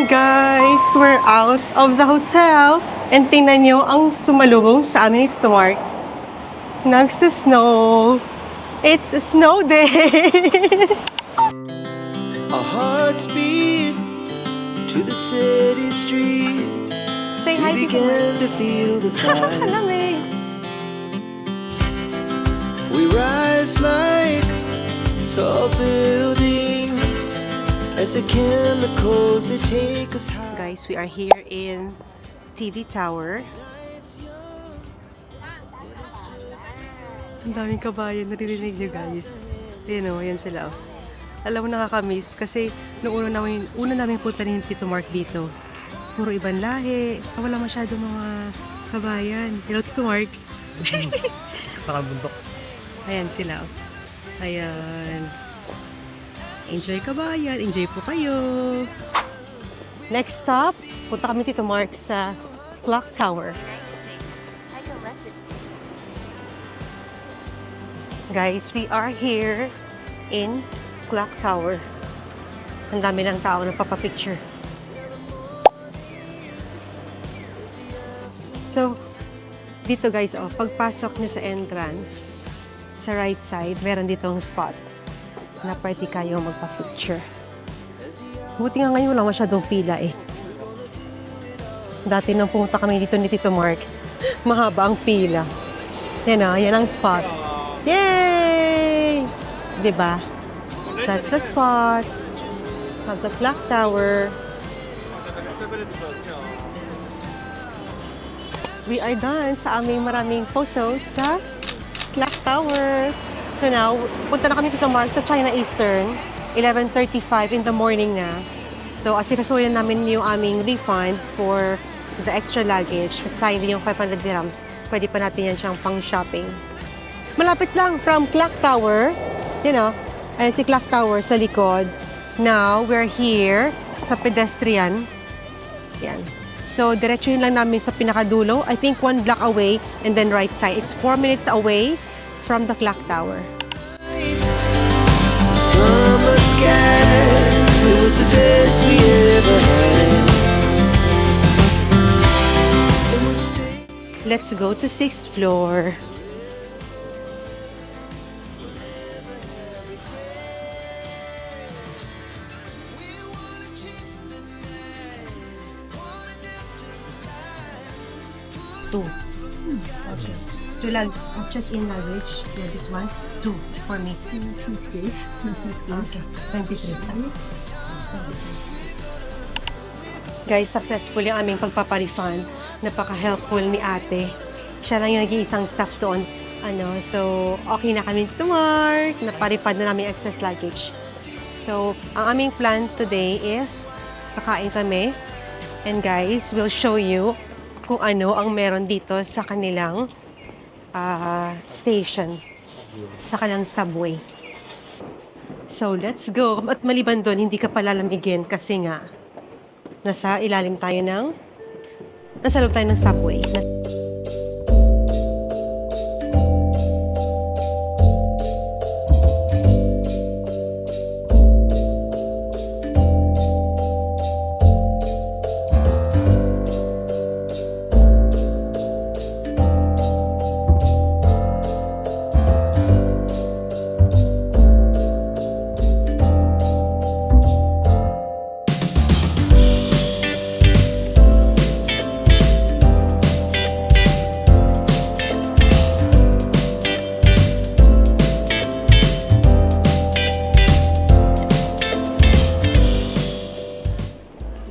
Guys, we're out of the hotel. And tingnan nyo ang sumalubong sa amin ni Tito Mark. Nagsa-snow. It's a snow day. Our hearts beat to the city streets. Say hi, We Tito Mark. began to feel the fire. Lamig. We rise like tall buildings as the chemicals they take us high. Guys, we are here in TV Tower. Ang daming kabayan, naririnig nyo guys. Ayan o, ayan sila o. Alam mo, nakakamiss kasi nung una namin punta ni Tito Mark dito. Puro ibang lahi. Wala masyadong mga kabayan. Hello, Tito Mark. Nakabundok. Ayan sila o. Ayan. Enjoy kabayan. Enjoy po kayo. Next stop, punta kami Tito Mark sa Clock Tower. Guys, we are here in Clock Tower. Ang dami ng tao nagpapapicture. So, dito guys, oh, pagpasok nyo sa entrance, sa right side, meron ditong spot na pwede kayo magpa-picture. Buti nga ngayon wala masyadong pila eh. Dati nang pumunta kami dito ni Tito Mark, mahaba ang pila. Yan na, yan ang spot. Yay! Diba? That's the spot. Magka-Clock Tower. We are done sa aming maraming photos sa Clock Tower. So now, punta na kami Tito Mark sa China Eastern. 11:35 in the morning na. So, asikasuhin namin yung aming refund for the extra luggage. Kasi sayang din yung 500 dirhams. Pwede pa natin yan siyang pang-shopping. Malapit lang from Clock Tower. You know, ayan si Clock Tower sa likod. Now, we're here sa pedestrian. Yan. So, diretsuhin lang namin sa pinakadulo. I think 1 block away and then right side. It's 4 minutes away from the Clock Tower. Summer sky, it was the best we ever had. And we'll stay. Let's go to 6th floor. Two. Okay. So like check-in luggage, yeah, this one, 2 for me. Suitcase. Okay, 23. Guys, successful yung aming pagpaparefund. Napaka-helpful ni ate. Siya lang yung nag-iisang staff doon. So, okay na kami Tito Mark. Naparefund na namin excess luggage. So, ang aming plan today is kakain kami. And guys, we'll show you kung ano ang meron dito sa kanilang station. Sa kanilang subway. So, let's go. At maliban doon, hindi ka palalamigin kasi nga nasa ilalim tayo nasa loob tayo ng subway.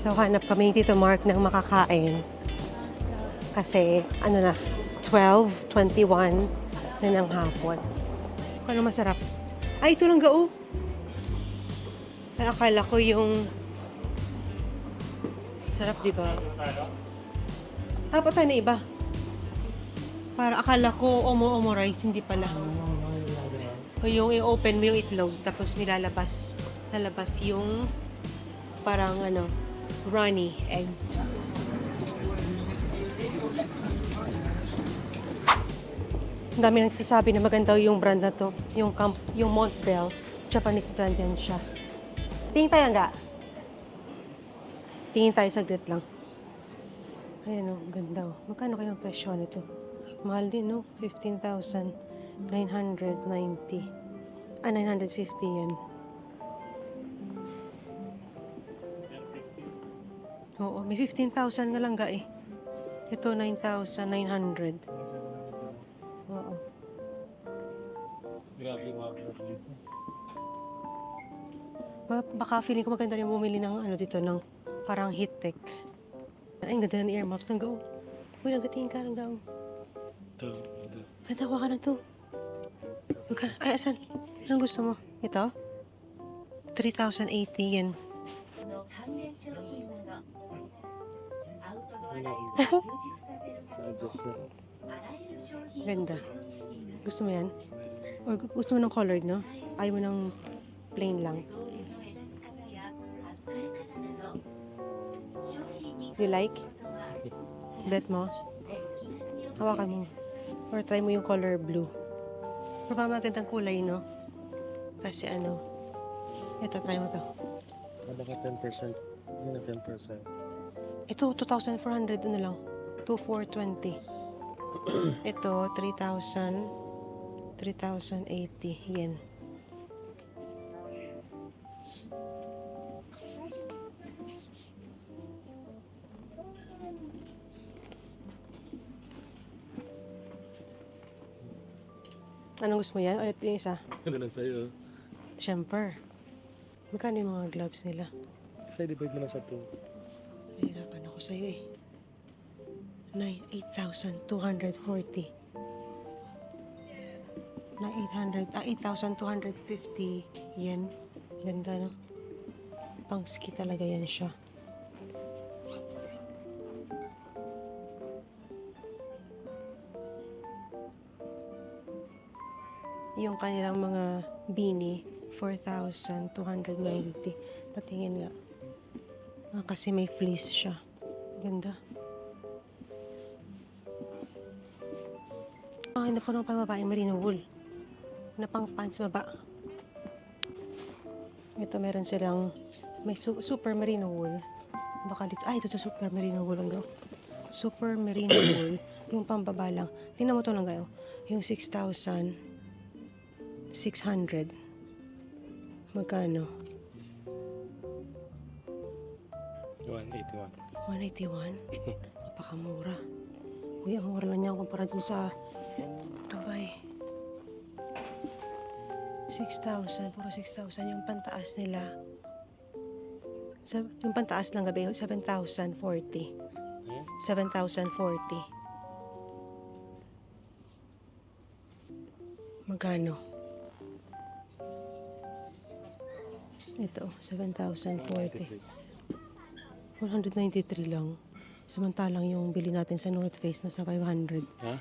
So, hanap kami ni Tito Mark ng makakain. Kasi, 12:21 na ng hapon. Ano masarap? Ay, ito lang gao. Ay, akala ko yung sarap, di ba? Harap tayo na iba. Para akala ko omo-omo rice, hindi pala. O yung i-open mo yung itlog, tapos lalabas yung parang runny egg. Ang dami nagsasabi na maganda yung brand na to. Yung Montbell. Japanese brand yan siya. Tingin tayo nga. Tingin tayo saglit lang. Ayan o, ganda o. Magkano kayang presyo nito? Mahal din no? 15,990. 950 yan. Oo, may 15,000 nga lang ga eh. Ito, 9,900. Oo. Grabe yung mga dito. Baka feeling ko maganda rin bumili ng ano dito, ng parang heat tech. Ay, ang ganda ng earmuffs. Ang gao. Uy, nagatingin ka ng gao. Ito. Ganda, ka na to. Ay, asan? Anong gusto mo? Ito? 3,080 yen. の関連商品などアウトドアライフを充実させるためのあらゆる商品をご用 Ganda. 意しています。 Gusto mo yan? Or gusto mo ng colored, no? Ayaw mo ng plain lang. 導入の選び方や扱い方など商品に You like? 関わることは Bet mo? 気軽にお Hawakan mo. Or try mo yung color blue. Pero magandang kulay, no? Kasi ano, ito, try mo to. Baka 10%. Ano na 10%? Ito, 2,400, ano lang? 2,420. Ito, 3,080 yen. Anong gusto mo yan? O ito yung isa? Ano lang sa'yo? Siyempre. Magkano yung mga gloves nila? Kasi divide mo na sa 2. Mahirapan ako sa'yo eh. 8,240. 8,250 yen. Ganda, no? Pang-ski talaga yan siya. Yung kanilang mga beanie, 4,290. Patingin nga. Kasi may fleece siya. Ganda. Hindi ko nung pang babaeng merino wool. Na pang pants baba. Ito meron silang may super merino wool. Baka dito. Ay, ito super merino wool. Ang super merino wool. Yung pambaba lang. Tingnan mo ito lang kayo. Yung 6,600. Magkano? 181. 181? Napakamura. Uy, ang mura lang niya kumpara dun sa Dubai. 6,000. Puro 6,000. Yung pantaas nila. Yung pantaas lang gabi, 7,040. 7,040. Magkano? Ito, 7,040. 193 lang. Samantalang yung bili natin sa North Face na sa 500. Ha?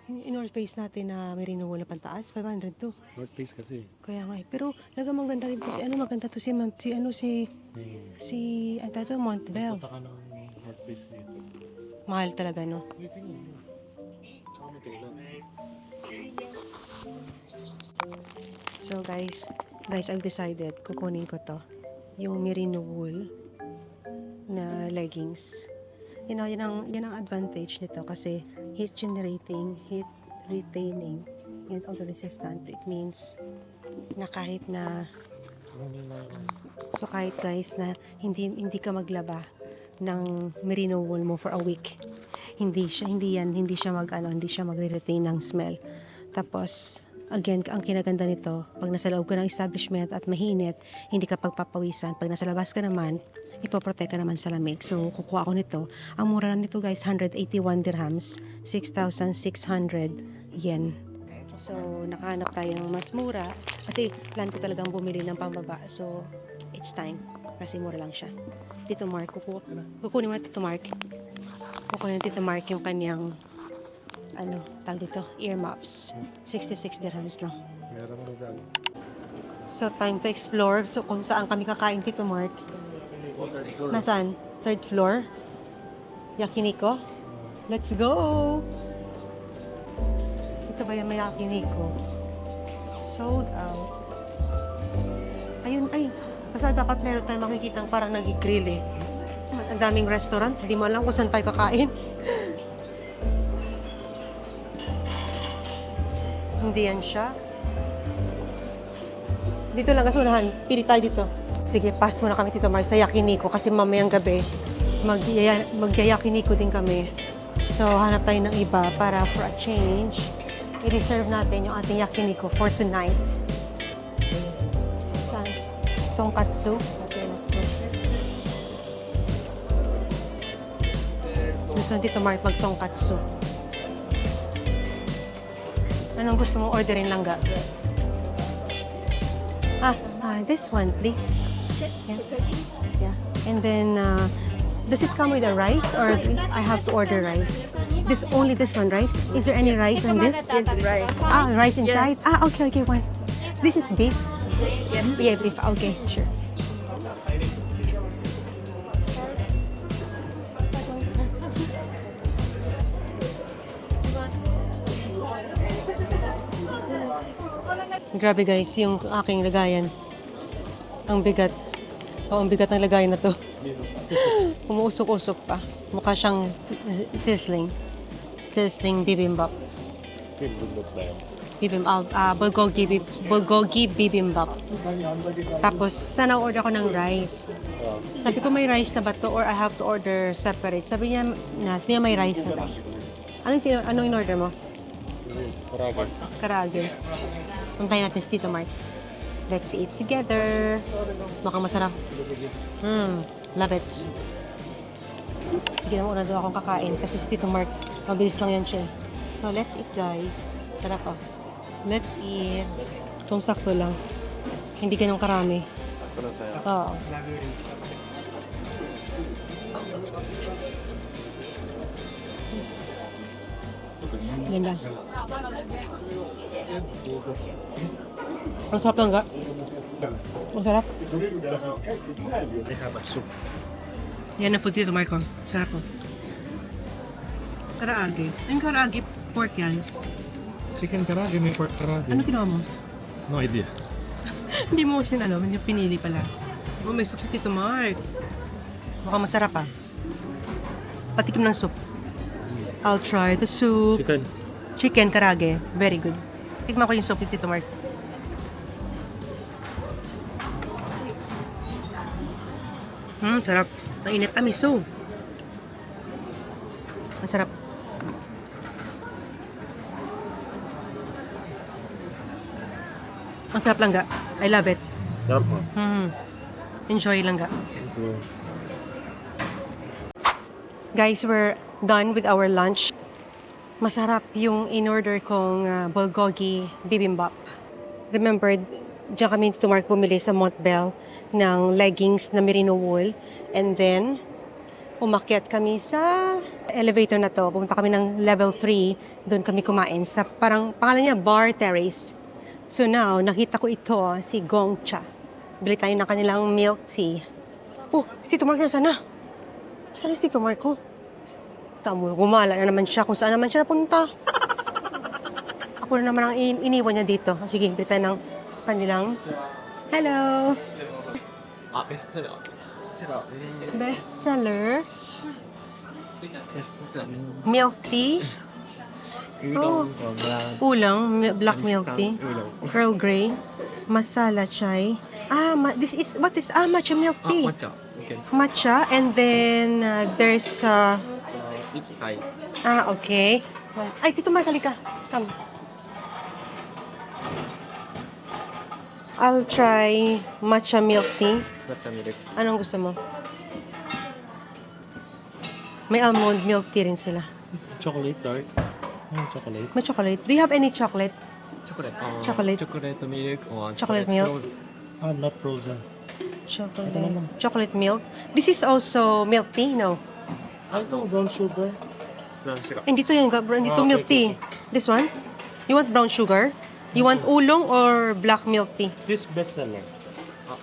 Yung North Face natin na merino wool na pantaas, 500 to. North Face kasi. Kaya nga eh. Pero nagamang ganda rin to. Maganda to si Montbell. Punta ka ng North Face dito. Mahal talaga, no? Uy, tingnan mo. Tsaka mo tingnan. So guys, I've decided kukunin ko to. Yung merino wool na leggings. Yan ang advantage nito kasi heat generating, heat retaining, and auto resistant. It means na kahit guys na hindi ka maglaba ng merino wool mo for a week. Hindi siya magre-retain ng smell. Tapos again, ang kinaganda nito, pag nasa loob ka ng establishment at mahinit, hindi ka pagpapawisan. Pag nasa labas ka naman, ipoprotect ka naman sa lamig. So, kukuha ako nito. Ang mura lang nito guys, 181 dirhams, 6,600 yen. So, nakahanap tayo ng mas mura. Kasi, plan ko talagang bumili ng pambaba. So, it's time. Kasi mura lang siya. Si Tito Mark, kukunin mo na Tito Mark. Kukunin Tito Mark yung kanyang tawag dito, earmuffs. 66 dirhams lang. Meron mo daw. So, time to explore. So, kung saan kami kakain, Tito Mark. Nasaan? Third floor? Yakiniko? Let's go! Ito ba yung may yakiniko? Sold out. Ayun, ay. Basta dapat meron tayong makikita parang nag-grill eh. Ang daming restaurant. Hindi mo alam kung saan tayo kakain. Hindi yan siya. Dito lang kasulahan. Pili tayo dito. Sige, pass muna kami Tito Mar sa Yakiniku kasi mamayang gabi mag-Yakiniku din kami. So, hanap tayo ng iba para for a change. I-reserve natin yung ating Yakiniku for tonight. Saan? Tonkatsu. Okay, let's go. Gusto ng Tito Mark mag-tonkatsu. Anong gusto mong orderin lang ga? This one, please. Yeah. Yeah. And then, does it come with a rice or I have to order rice? Only this one, right? Is there any rice on this? Yes, rice. Rice inside? Okay, one. This is beef? Yeah, beef. Okay, sure. Grabe guys, yung aking lagayan. Ang bigat. Ang bigat ng lagayan na to. Umuusok-usok pa. Mukha siyang sizzling. Sizzling bibimbap. Bulgogi bibimbap. Tapos, sana order ako ng rice. Sabi ko may rice na ba to or I have to order separate. Sabi niya may rice na ba? Anong in-order mo? Karage. Puntayin natin si Tito Mark. Let's eat together. Mukhang masarap. Love it. Sige na muna daw akong kakain kasi si Tito Mark, mabilis lang yan siya. So, let's eat guys. Sarap oh. Let's eat. Itong sakto lang. Hindi ganun karami. Sakto lang sa'yo. Oo. Ganda. Ang sarap lang ga. Ang sarap. They have a soup. Yan ang food dito, Marco. Sarap po. Karaage. Yung karaage, pork yan. Chicken karaage, may pork karaage. Ano ginawa mo? No idea. Hindi mo kasi hindi pinili pala. Oh, may soup si Tito Mark. Mukhang masarap ah. Patikim ng soup. I'll try the soup. Chicken. Chicken karaage. Very good. Tikman ko yung soup ni Tito Mark. Sarap. Ang init. Miso. Masarap. Ang sarap lang ga. I love it. Sarap mo. Enjoy lang ga. Guys, we're done with our lunch. Masarap yung in-order kong bulgogi bibimbap. Remember, diyan kami Tito Mark bumili sa Montbell ng leggings na merino wool. And then, umakyat kami sa elevator na to. Pumunta kami ng level 3. Doon kami kumain sa parang, pangalan niya, Bar Terrace. So now, nakita ko ito, si Gongcha. Bili tayo ng kanilang milk tea. Oh, si Tito Mark na sana. Saan si Tito Mark ko? Tamo, gumala na naman siya kung saan naman siya napunta. Ako na naman ang iniwan niya dito. Sige, bili tayo ng kanilang. Hello! Bestseller. Bestseller. Bestseller. Milk tea. Oh. Ulang, black milk tea. Earl Grey. Masala chai. What is matcha milk tea? Matcha. Okay. Matcha, and then there's Which size? okay. Ay, Tito Mark, halika. Come. I'll try matcha milk tea. Matcha milk. Anong gusto mo? May almond milk tea rin sila. Chocolate dark. Chocolate. May chocolate. Do you have any chocolate? Chocolate. Chocolate. Chocolate milk or Chocolate milk. frozen. Not frozen. Chocolate milk. This is also milk tea, no? I don't brown sugar. Brown sugar. Hindi to yan, dito milk tea. This one? You want brown sugar? You want oolong or black milk tea? This bestseller.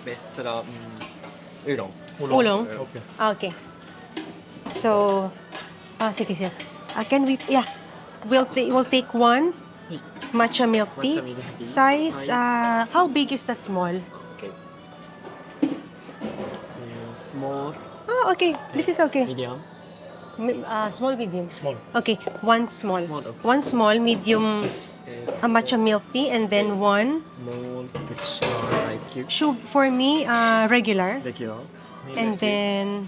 Bestseller. Oolong. Oolong? Okay. Okay. So, sige siya. Can we, we'll take one matcha milk tea. Matcha milk tea. Size, how big is the small? Okay. Small Oh, okay. This is okay. Medium. Small, medium. Small. Okay, one small. Small, okay. One small, medium matcha milk tea, and then one Small, which ice cube. for me, regular. Regular. And then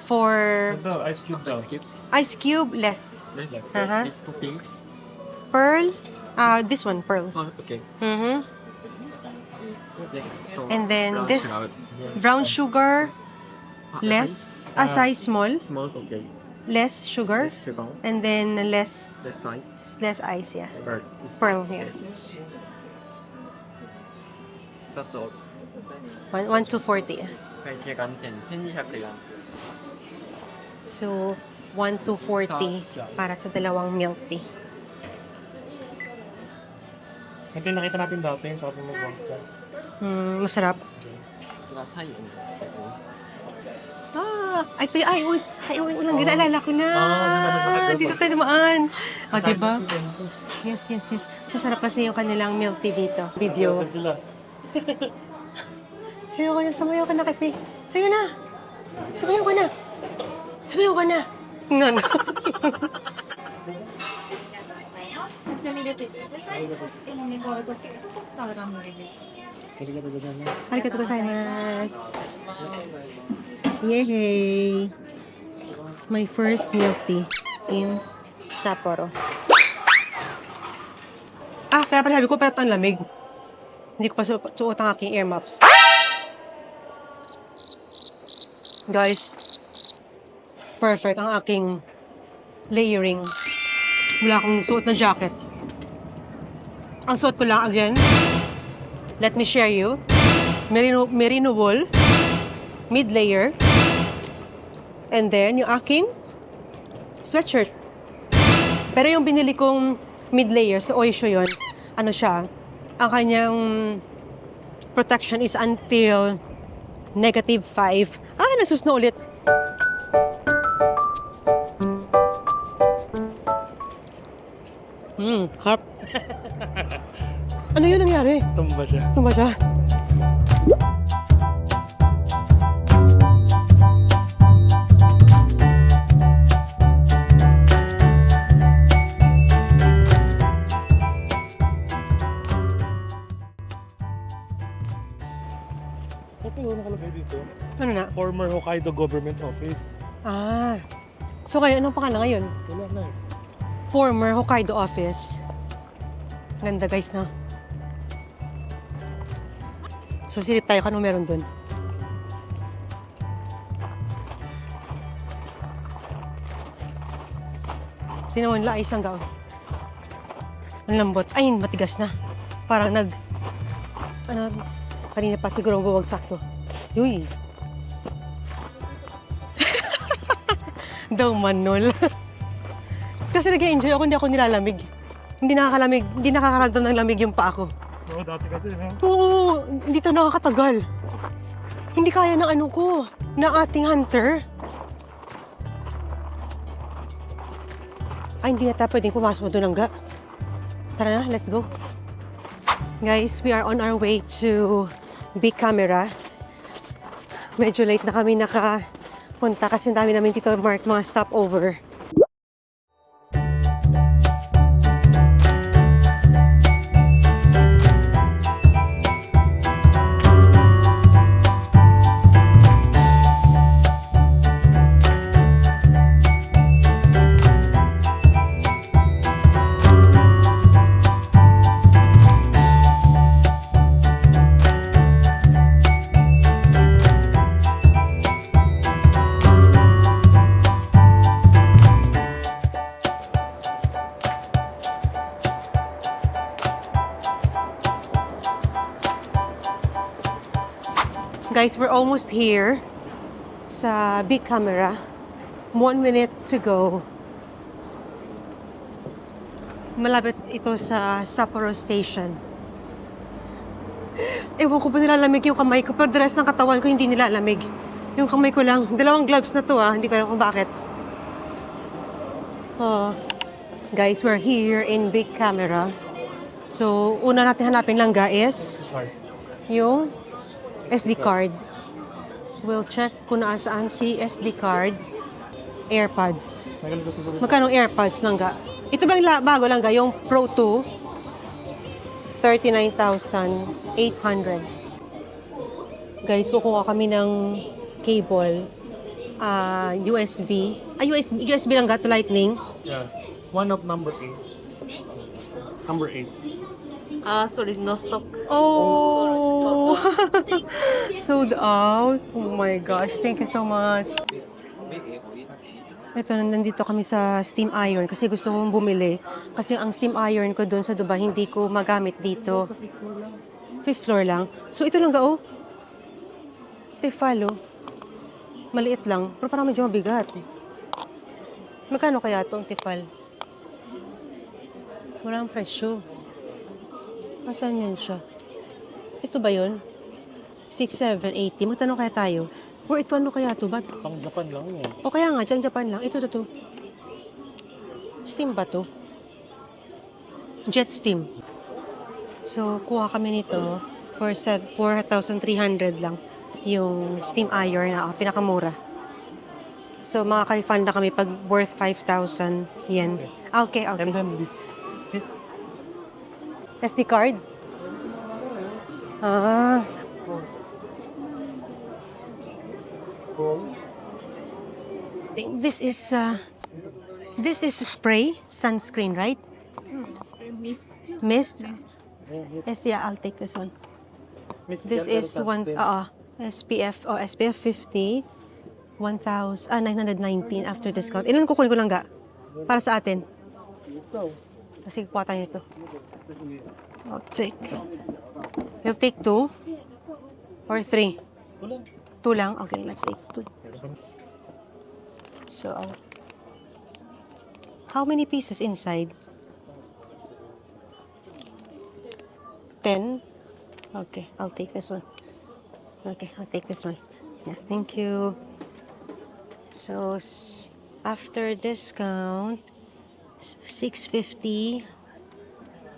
for No, ice cube daw. ice cube, less. Less. Uh-huh. This topping. Pearl, this one, pearl. Oh, okay. Mm-hmm. Next. And then brown this sugar. brown sugar, Ah, less, size small, Small, okay. less sugar, Less sugar. and then Less less size. ice, yeah. Pearl. Pearl, yeah. That's all. 1,240. 会計が2,1200円。 So, 1,240 para sa dalawang milk tea. Ito yung nakita natin dati, yung sabi mo bangka. Masarap. Tsaka sayo. Ito yung, walang ginaalala ko na. Dito tayo namaan. O, diba? Yes. Masarap kasi yung kanilang milk tea dito. Video. Sila. Sumayaw ka na kasi. Sayo na. Sumayaw ka na. No. 抹茶ミルクサイズ付けのメゴールドケタウラムリです。 Arigatou gozaimasu. Yay! My first milk tea in Sapporo. Kaya pala sabi ko, pero ito ang lamig. Hindi ko pa suot ang aking earmuffs. Guys, perfect ang aking layering. Wala akong suot na jacket. Ang suot ko lang, again, let me share you, merino wool, mid-layer, and then yung aking sweatshirt. Pero yung binili kong mid-layer sa Oysho yun, ano siya, ang kanyang protection is until -5. Nasus na ulit. Harp. Ano yun nangyari? Tumba siya. Tumba siya. Ito yung nakalagay dito. Ano na? Former Hokkaido Government Office. So kayo, anong pangalan ngayon? Wala na eh. Former Hokkaido Office. Ganda guys, no? So silip tayo, kano meron dun? Tinawon la, isang gaw. Ang lambot. Ay, matigas na. Parang kanina pa siguro bumagsak to. Uy. Daw manol. Kasi nag-enjoy ako, hindi ako nilalamig. Hindi nakakaramdam ng lamig yung paa ko. Oo, dati ka din, ha? Oo, hindi to nakakatagal. Hindi kaya ng ano ko, ng ating hunter. Ay, hindi yata pwedeng pumasok doon hangga. Tara na, let's go. Guys, we are on our way to Big Camera. Medyo late na kami nakapunta kasi ang dami namin dito mark mga stopover. Guys, we're almost here sa Big Camera. 1 minute to go. Malapit ito sa Sapporo Station. Ewan ko ba nilalamig yung kamay ko, pero the rest ng katawan ko hindi nilalamig. Yung kamay ko lang. 2 gloves na to hindi ko alam kung bakit. Guys, we're here in Big Camera. So, una natin hanapin lang guys, yung SD card. We'll check kung nasaan si SD card. AirPods. Magkano AirPods lang ga? Ito bang bago lang ga? Yung Pro 2? 39,800. Guys, kukuha kami ng cable. USB. USB lang ga to Lightning. Yeah. One of number 8. Number 8. Sorry, no stock. Oh! Sold out. Oh my gosh. Thank you so much. Ito, nandito kami sa steam iron kasi gusto kong bumili. Kasi ang steam iron ko doon sa Dubai, hindi ko magamit dito. 5th floor lang. So, ito lang ga, oh. Tefal, oh. Maliit lang. Pero parang medyo mabigat. Magkano kaya itong Tefal? Walang presyo. Asan yun siya? Ito ba yun? 6, 7, 80. Magtanong kaya tayo? Or ito ano kaya to? Ba't? Pang Japan lang yan. O kaya nga, dyan Japan lang. Ito to. Steam ba to? Jet steam. So, kuha kami nito for 4,300 lang. Yung steam iron na pinakamura. So, makaka-refund na kami pag worth 5,000 yen. Okay. And then this. SD card? Ah. This is spray, sunscreen, right? Mist? Yes, yeah, I'll take this one. This is SPF, SPF 50, 919 after discount. Ilan kukunin ko lang ga? Para sa atin. Kasi kuha tayo nito. I'll take. You'll take 2 or 3? 2 lang? Okay, let's take 2. So, how many pieces inside? 10? Okay, I'll take this one. Okay, I'll take this one. Yeah, thank you. So, after discount, 650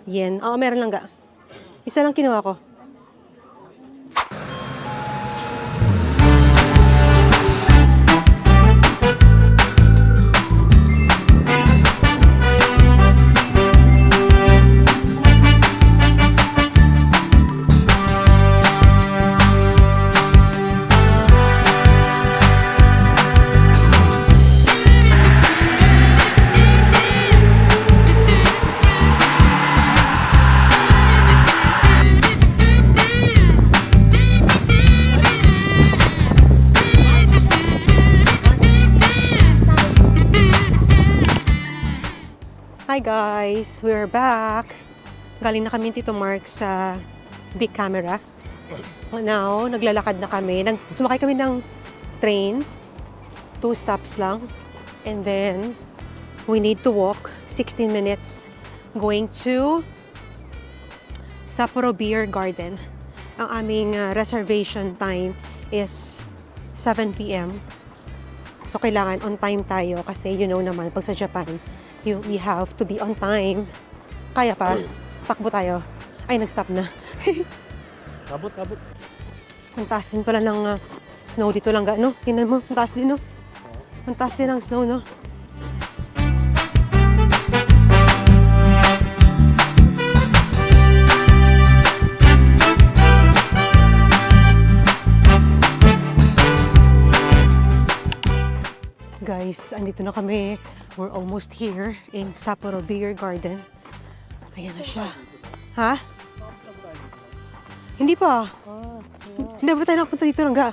yen. Oo, meron lang ga. Isa lang kinuha ko. Hi guys, we're back. Galing na kami Tito Mark sa big camera. Now, naglalakad na kami. Sumakay kami ng train. 2 stops lang. And then, we need to walk 16 minutes going to Sapporo Beer Garden. Ang aming reservation time is 7 p.m. So, kailangan on time tayo kasi you know naman, pag sa Japan, we have to be on time. Kaya pa, takbo tayo. Ay, nag-stop na. Abot. Ang taas din pala ng snow dito lang, no? Tingnan mo, ang taas din, no? Ang taas din ng snow, no? Guys, andito na kami. We're almost here in Sapporo Beer Garden. Ayan na siya. Ha? Hindi pa. Never tayo nakapunta dito lang ga.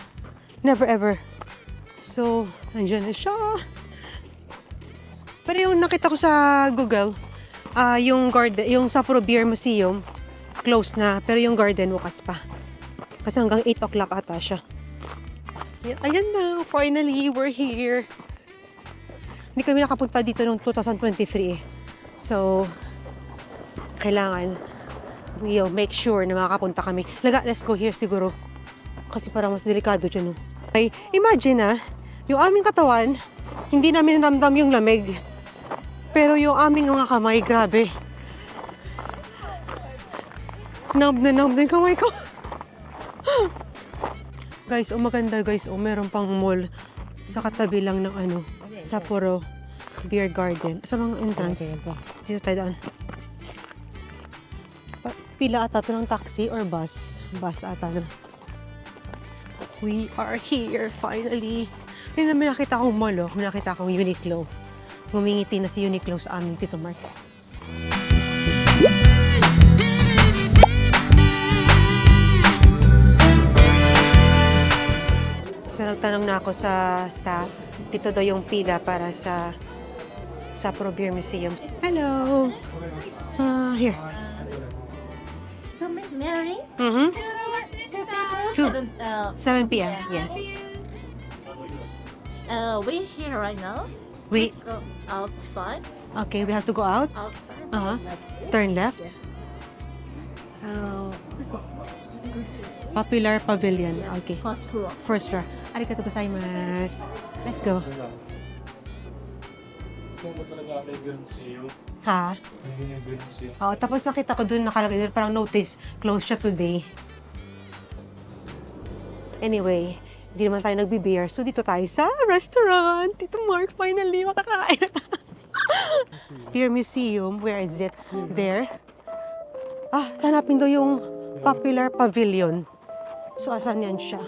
Never ever. So, andyan na siya. Pero yung nakita ko sa Google, yung garden, yung Sapporo Beer Museum, close na. Pero yung garden, bukas pa. Kasi hanggang 8 o'clock ata siya. Ayan na, finally, we're here. Hindi kami nakapunta dito noong 2023 eh. So, kailangan we'll make sure na makakapunta kami. Let's go here siguro. Kasi parang mas delikado dyan. No? Okay, imagine yung aming katawan, hindi namin ramdam yung lamig. Pero yung aming mga kamay, grabe. Numb na yung kamay ko. Guys, maganda guys. Meron pang mall sa katabi lang ng Sapporo Beer Garden. Sa mga entrance. Dito tayo daan. Pila ata to ng taxi or bus? Bus ata na. We are here finally. Hindi namin nakita akong mall, oh. Nakita akong Uniqlo. Ngumingiti na si Uniqlo sa aming Tito Mark. So nagtanong na ako sa staff. Dito daw yung pila para sa Sapporo Beer Museum. Hello! Here. Mary? Mm-hmm. 2. 7 p.m. Yeah. Yes. We're here right now. We, Go outside. okay, we have to go out. Outside. Uh-huh. Turn left. This one. Popular Pavilion. Okay. First floor. First floor. Arigatou gozaimasu. Let's go. Ha? Oo, tapos nakita ko dun nakalagay dun, parang notice, closed siya today. Anyway, hindi naman tayo nagbe-beer. So dito tayo sa restaurant. Tito Mark, finally, makakain. Beer Museum, where is it? There. Sanapin daw yung Popular Pavilion. So, asan yan siya?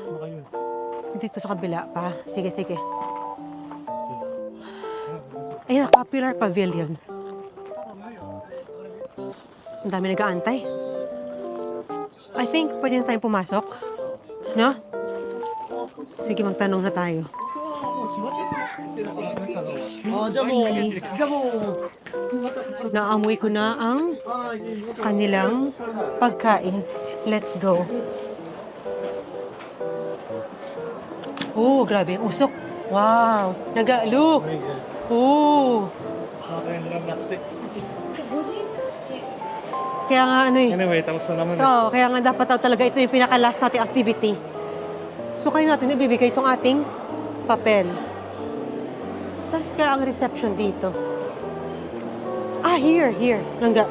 Dito sa kabila pa. Sige, sige. Ayun na, Popular Pavilion. Ang dami nag-aantay. I think pwede na tayong pumasok. No? Sige, magtanong na tayo. Naamoy ko na ang kanilang pagkain. Let's go. Oh, grabe. Usok. Wow. Look. Oh. Kaya nga Anyway, tapos na naman. Oo, kaya nga dapat talaga ito yung pinaka-last nating activity. So kayo natin ibibigay itong ating papel. Saan kaya ang reception dito? Here. Langga.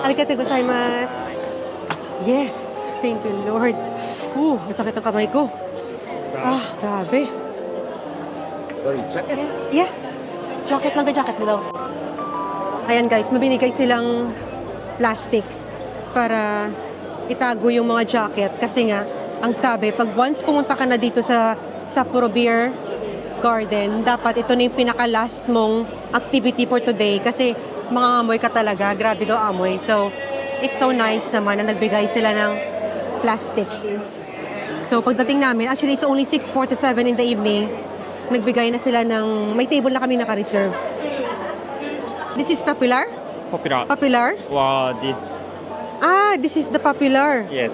Arigatou gozaimasu. Yes. Thank you, Lord. Masakit ang kamay ko. Grabe. Sorry, jacket. Yeah. Jacket lang, jacket mo daw. Ayan guys, mabinigay silang plastic para itago yung mga jacket. Kasi nga, ang sabi, pag once pumunta ka na dito sa Sapporo Beer Garden, dapat ito na yung pinaka-last mong activity for today. Kasi mangangamoy ka talaga. Grabe daw amoy. So, it's so nice naman na nagbigay sila ng plastic. So, pagdating namin, actually, it's only 6:47 in the evening. Nagbigay na sila ng, may table na kami naka-reserve. This is Popular? Popular. Popular? Wow, this. This is the Popular. Yes.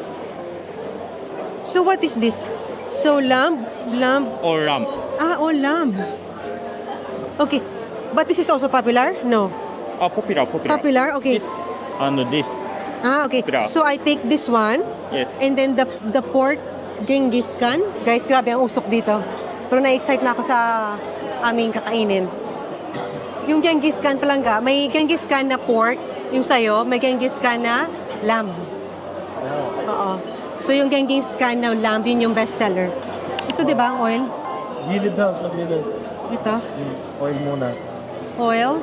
So what is this? So lamb? Or lamp. Lamb. Okay. But this is also Popular? No. Popular. Popular? Okay. This and this. Okay. Popular. So I take this one. Yes. And then the pork Genghis Khan. Guys, grabe ang usok dito. Pero na-excite na ako sa aming kakainin. Yung Genghis Khan palangga, may Genghis Khan na pork, yung sayo, may Genghis Khan na lamb. Oo. So yung Genghis Khan na lamb, yun yung best seller. Ito, di ba, ang oil? Gilid daw, sa gilid. Ito, Oil muna. oil.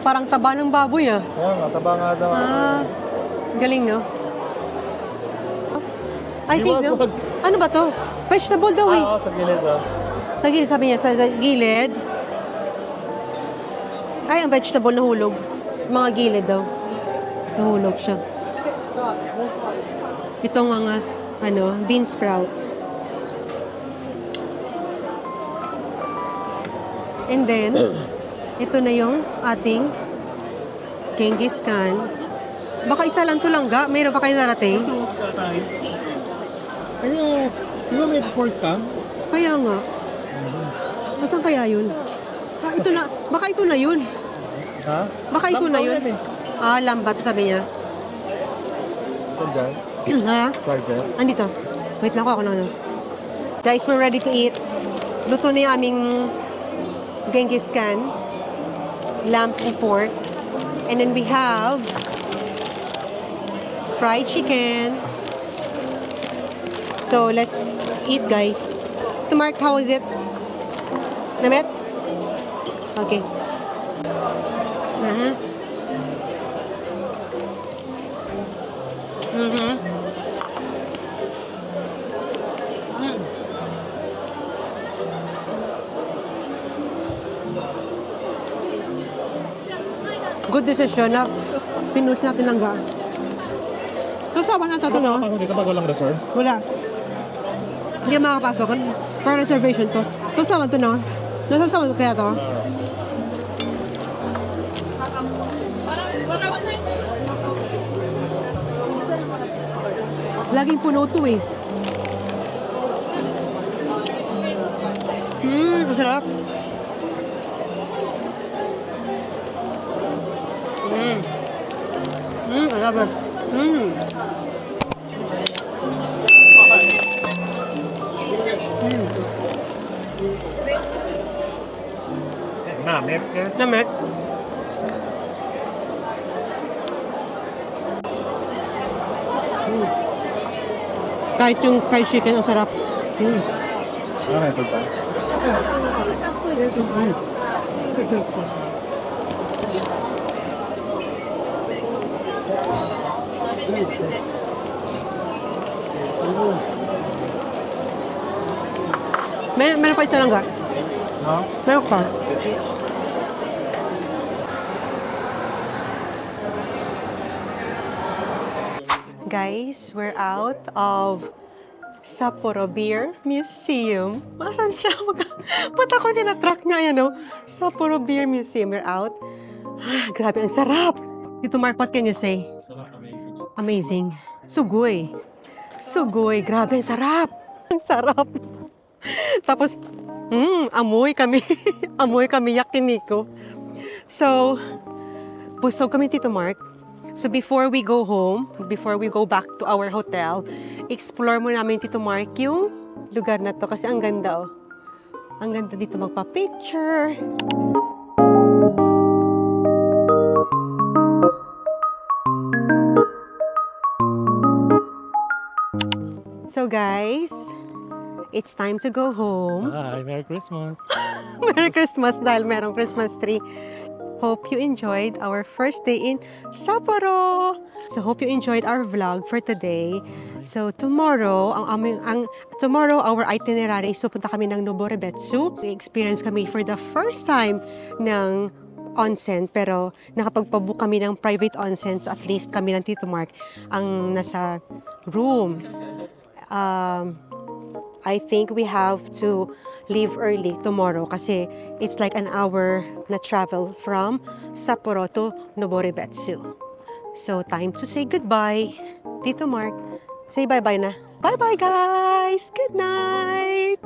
Parang taba ng baboy, ah. Kaya nga, taba nga daw. Galing, no? I think, no? Ano ba to? Vegetable daw, eh. Sa gilid daw. Sa gilid, sabi niya, sa gilid. Ang vegetable nahulog. Sa mga gilid daw. Nahulog siya. Itong mga, bean sprout. And then, ito na yung ating Genghis Khan. Baka isa lang to langga. Mayroon pa kayo narating? Di ba may pork ka? Kaya nga. Saan kaya yun? Ito na. Baka ito na yun. Ha? Baka ito na yun. Lambat, sabi niya. Ito dyan? Ha? Charger? Andito. Wait lang ako na. Guys, we're ready to eat. Luto na yung aming Genghis Khan. Lamb and pork. And then we have fried chicken. So let's eat, guys. To Mark, how is it? Namit? Okay. Good decision na pinush natin lang ga. So, saan na ito, no? Dito pag walang resort? Wala. Hindi makakapasok. Para reservation to. So, saan ito, no? Nasaan kaya to? Laging puno to eh. Ang sarap. Ang sarap. Namit ka? Namit. Kahit yung fried chicken, ang sarap. Ah, ito pa. Meron pa ito lang ga? No? Meron pa. Guys, we're out of Sapporo Beer Museum. Masan siya? Ba't ako tinatrack niya, yan, no? Sapporo Beer Museum. We're out. Grabe, ang sarap. Dito, Mark, what can you say? Amazing. Sugoy. Sugoy. Grabe, ang sarap. Ang sarap. Tapos, amoy kami. Amoy kami, yakiniko. So, busog kami, Tito Mark. So before we go home, before we go back to our hotel, explore mo namin, Tito Mark, yung lugar na to kasi ang ganda, oh. Ang ganda dito magpa-picture. So guys, it's time to go home. Bye, Merry Christmas. Merry Christmas dahil merong Christmas tree. Hope you enjoyed our first day in Sapporo. So hope you enjoyed our vlog for today. So tomorrow, tomorrow our itinerary is pupunta kami ng Noboribetsu. Experience kami for the first time ng onsen, pero nakapagpabook kami ng private onsen, so at least kami ng Tito Mark ang nasa room. I think we have to leave early tomorrow kasi it's like an hour na travel from Sapporo to Noboribetsu. So, time to say goodbye. Tito Mark, say bye-bye na. Bye-bye, guys! Good night!